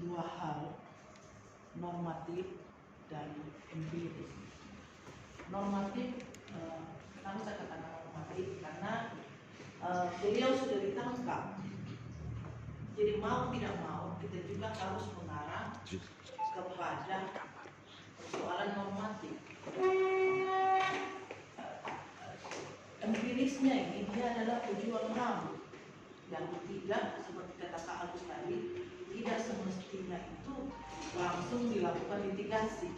dua hal, normatif dan empiris. Normatif, kenapa saya katakan normatif? Karena beliau sudah ditangkap. Jadi mau tidak mau kita juga harus mengarah kepada persoalan normatif. Empirisnya ini dia adalah pejuang HAM yang tidak, seperti kata Kak Agus tadi, tidak semestinya itu langsung dilakukan litigasi.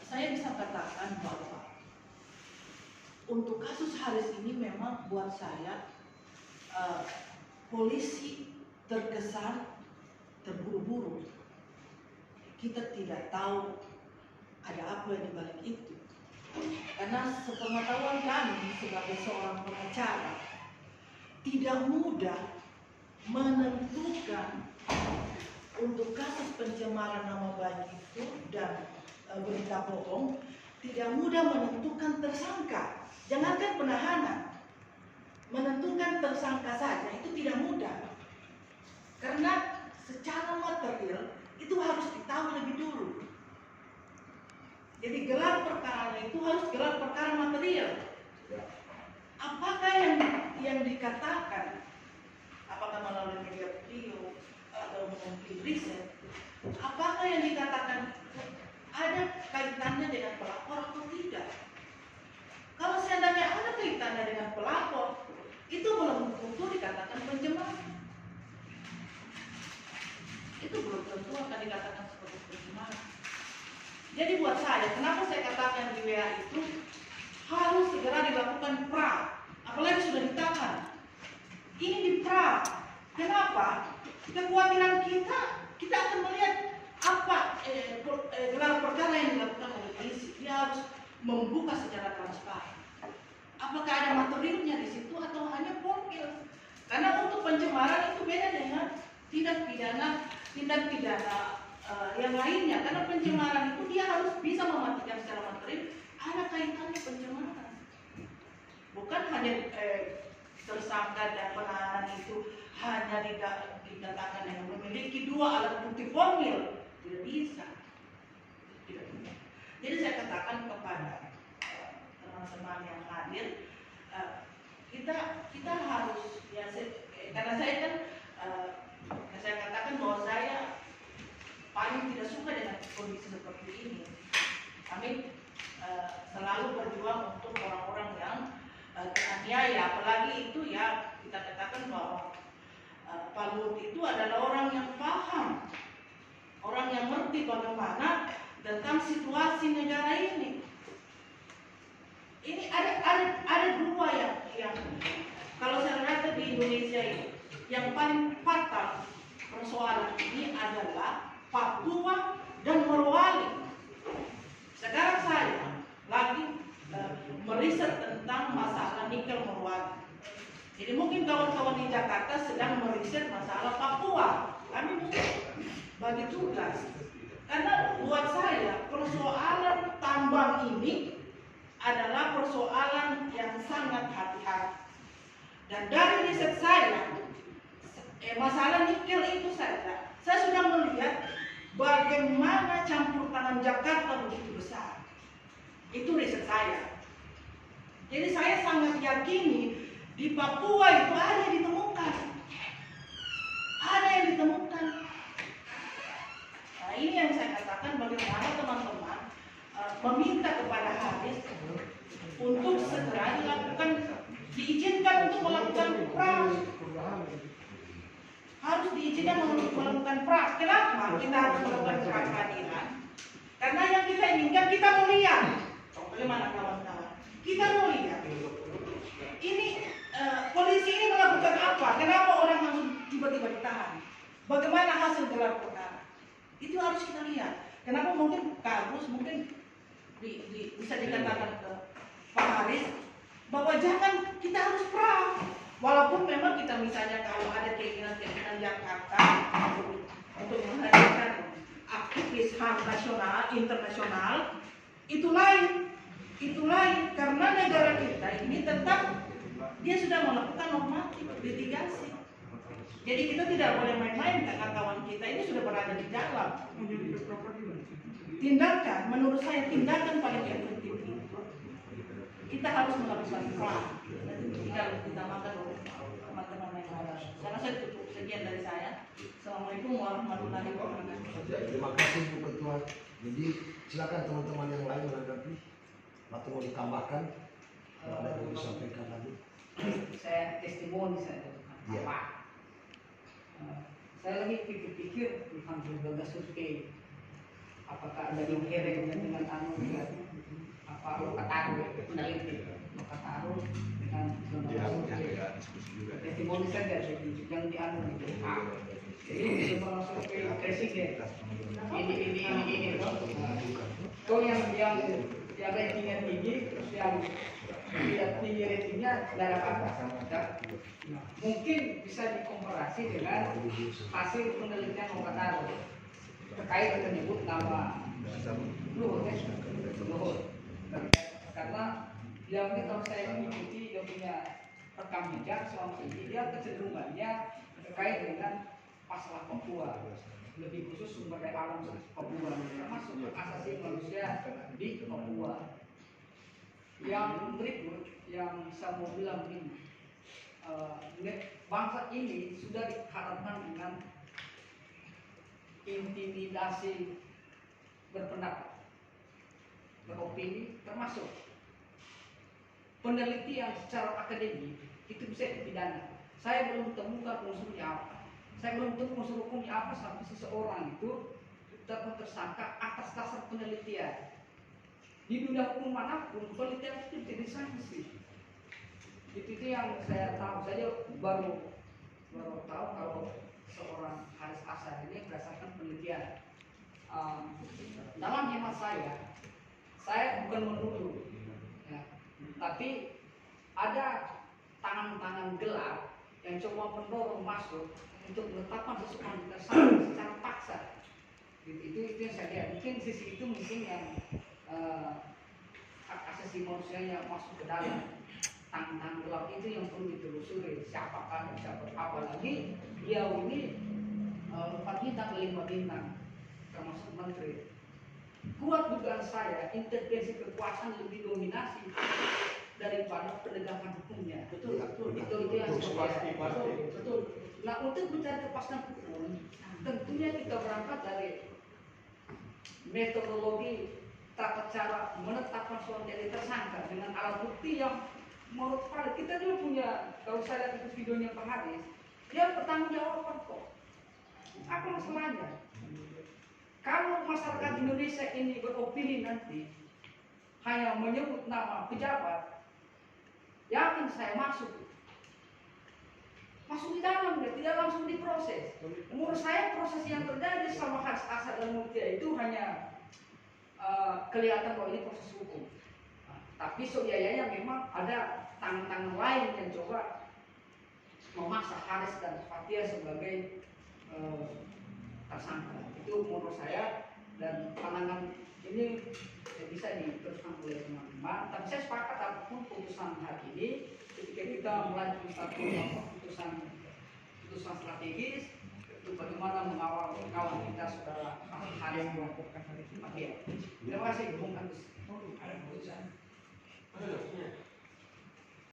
Saya bisa katakan bahwa untuk kasus Haris ini memang buat saya polisi terkesan terburu-buru. Kita tidak tahu ada apa di balik itu. Karena sepengetahuan kami sebagai seorang pengacara, tidak mudah menentukan untuk kasus pencemaran nama baik itu dan berita bohong, tidak mudah menentukan tersangka. Jangankan penahanan, menentukan tersangka saja itu tidak mudah. Karena secara material itu harus ditahu lebih dulu. Jadi gelar perkara itu harus gelar perkara material. Apakah yang dikatakan, apakah melalui media video atau mungkin riset, apakah yang dikatakan ada kaitannya dengan pelapor atau tidak? Kalau seandainya ada kaitannya dengan pelapor, itu belum tentu dikatakan pencemaran. Itu belum tentu akan dikatakan sebagai pencemaran. Jadi buat saya, kenapa saya katakan di WA itu harus segera dilakukan pra, apalagi sudah ditahan. Ini di pra. Kenapa? Kekhawatiran kita akan melihat apa gelar perkara yang dilakukan oleh polisi. Dia harus membuka secara transparan. Apakah ada materialnya di situ atau hanya formil? Karena untuk pencemaran itu beda dengan tindak pidana yang lainnya. Karena pencemaran itu dia harus bisa memastikan secara material ada kaitannya pencemaran. Bukan hanya tersangka dan penahanan itu hanya dikatakan yang memiliki dua alat bukti formil. Tidak bisa. Tidak bisa. Jadi saya katakan kepada teman-teman yang hadir, kita harus ya, karena saya kan saya katakan bahwa saya paling tidak suka dengan kondisi seperti ini. Kami selalu berjuang untuk orang-orang yang teraniaya, apalagi itu ya kita katakan bahwa Pak Luhut itu adalah orang yang paham, orang yang mengerti bagaimana tentang situasi negara ini. Ini ada dua yang kalau saya lihat di Indonesia ini, yang paling fatal persoalan ini adalah Papua dan Morowali. Sekarang saya lagi meriset tentang masalah nikel Morowali. Jadi mungkin kawan-kawan di Jakarta sedang meriset masalah Papua. Kami mungkin bagi tugas. Karena buat saya persoalan tambang ini adalah persoalan yang sangat hati-hati. Dan dari riset saya, masalah nikel itu saja, saya sudah melihat bagaimana campur tangan Jakarta begitu besar. Itu riset saya. Jadi saya sangat yakini di Papua itu ada yang ditemukan. Ada yang ditemukan. Nah, ini yang saya katakan bagaimana teman-teman meminta kepada Haris untuk segera diizinkan untuk melakukan pra. Harus diizinkan untuk melakukan pra. Kenapa kita harus melakukan pra peradilan? Karena yang kita inginkan, kita mau lihat. Bagaimana kawan-kawan? Kita mau lihat. Ini polisi ini melakukan apa? Kenapa orang langsung tiba-tiba ditahan? Bagaimana hasil gelar perkara? Itu harus kita lihat. Kenapa mungkin Agus mungkin bisa dikatakan ke Pak Haris bahwa jangan, kita harus pra. Walaupun memang kita misalnya kalau ada keinginan Jakarta untuk menghadirkan aktivis HAM nasional, internasional, itu lain karena negara kita ini tetap dia sudah melakukan normatif litigasi. Jadi kita tidak boleh main-main, kawan-kawan kita ini Pak. Tindakan, menurut saya tindakan paling efektif itu kita harus melakukan peran dan tidak ditambahkan oleh teman-teman yang ada. Saya rasa cukup sekian dari saya. Assalamualaikum warahmatullahi wabarakatuh. Terima kasih Bu Ketua. Jadi silakan teman-teman yang lain menanggapi atau mau ditambahkan ada yang mau disampaikan lagi. Saya testimoni saja. Ya. Saya lagi pikir-pikir tentang berbagai survei. Apakah ada inherentnya dengan apa lokataru peneliti lokataru dengan testimoni saja yang dianu itu. Jadi sebuah survei presiden ini kau yang ratingnya tinggi terus yang tidak tinggi ratingnya tidak apa mungkin bisa dikomparasi dengan hasil penelitian lokataru terkait menyebut nama Luhut karena dia kalau saya mengikuti dia punya rekam jejak selama ini dia kecenderungannya terkait dengan masalah Papua lebih khusus sumber daya alam Papua termasuk hak asasi manusia di Papua. Yang berikut yang saya mau bilang ini bangsa ini sudah diharapkan dengan intimidasi berpendapat, beropini, termasuk penelitian secara akademik itu bisa dipidana. Saya belum temukan unsurnya apa. Saya belum tahu unsur hukumnya apa sampai seseorang itu dapat tersangka atas dasar penelitian. Di dunia hukum manapun penelitian itu jadi sanksi. Itu yang saya tahu saja baru tahu kalau seorang Haris Ashar ini berdasarkan penelitian. Dalam hemat saya bukan menuduh, ya, tapi ada tangan-tangan gelap yang coba mendorong masuk untuk menetapkan seseorang tersangka secara paksa. Itu yang saya lihat. Mungkin sisi itu mungkin yang hak asasi manusia yang masuk ke dalam tangan-tangan gelap itu yang perlu ditelusuri. Siapakah dan siapa? Apalagi dia ini 4 bintang, 5 bintang, termasuk menteri. Kuat dugaan saya intervensi kekuasaan lebih dominasi daripada penegakan hukumnya. Betul. Itu yang betul. Nah, untuk mencari kepastian hukum, tentunya kita berangkat dari metodologi tata cara menetapkan seorang jadi tersangka dengan alat bukti yang menurut valid. Kita juga punya, kalau saya lihat itu videonya Pak Haris, dia bertanggung jawab kok. Apa masalahnya? Kalau masyarakat Indonesia ini beropini nanti hanya menyebut nama pejabat, yakin saya masuk di dalam, tidak langsung diproses. Menurut saya proses yang terjadi sama Haris Ashar dan Mutia itu hanya kelihatan bahwa ini proses hukum. Tapi seuianya memang ada tangan-tangan lain yang coba memaksa Haris dan Fathia sebagai tersangka. Itu menurut saya, dan pandangan ini bisa diteruskan oleh teman-teman. Tapi saya sepakat apapun putusan hari ini, ketika kita melanjutkan satu putusan strategis, itu bagaimana mengawal kawan kita saudara Haris melakukan Fathia. Terima kasih Bung Agus.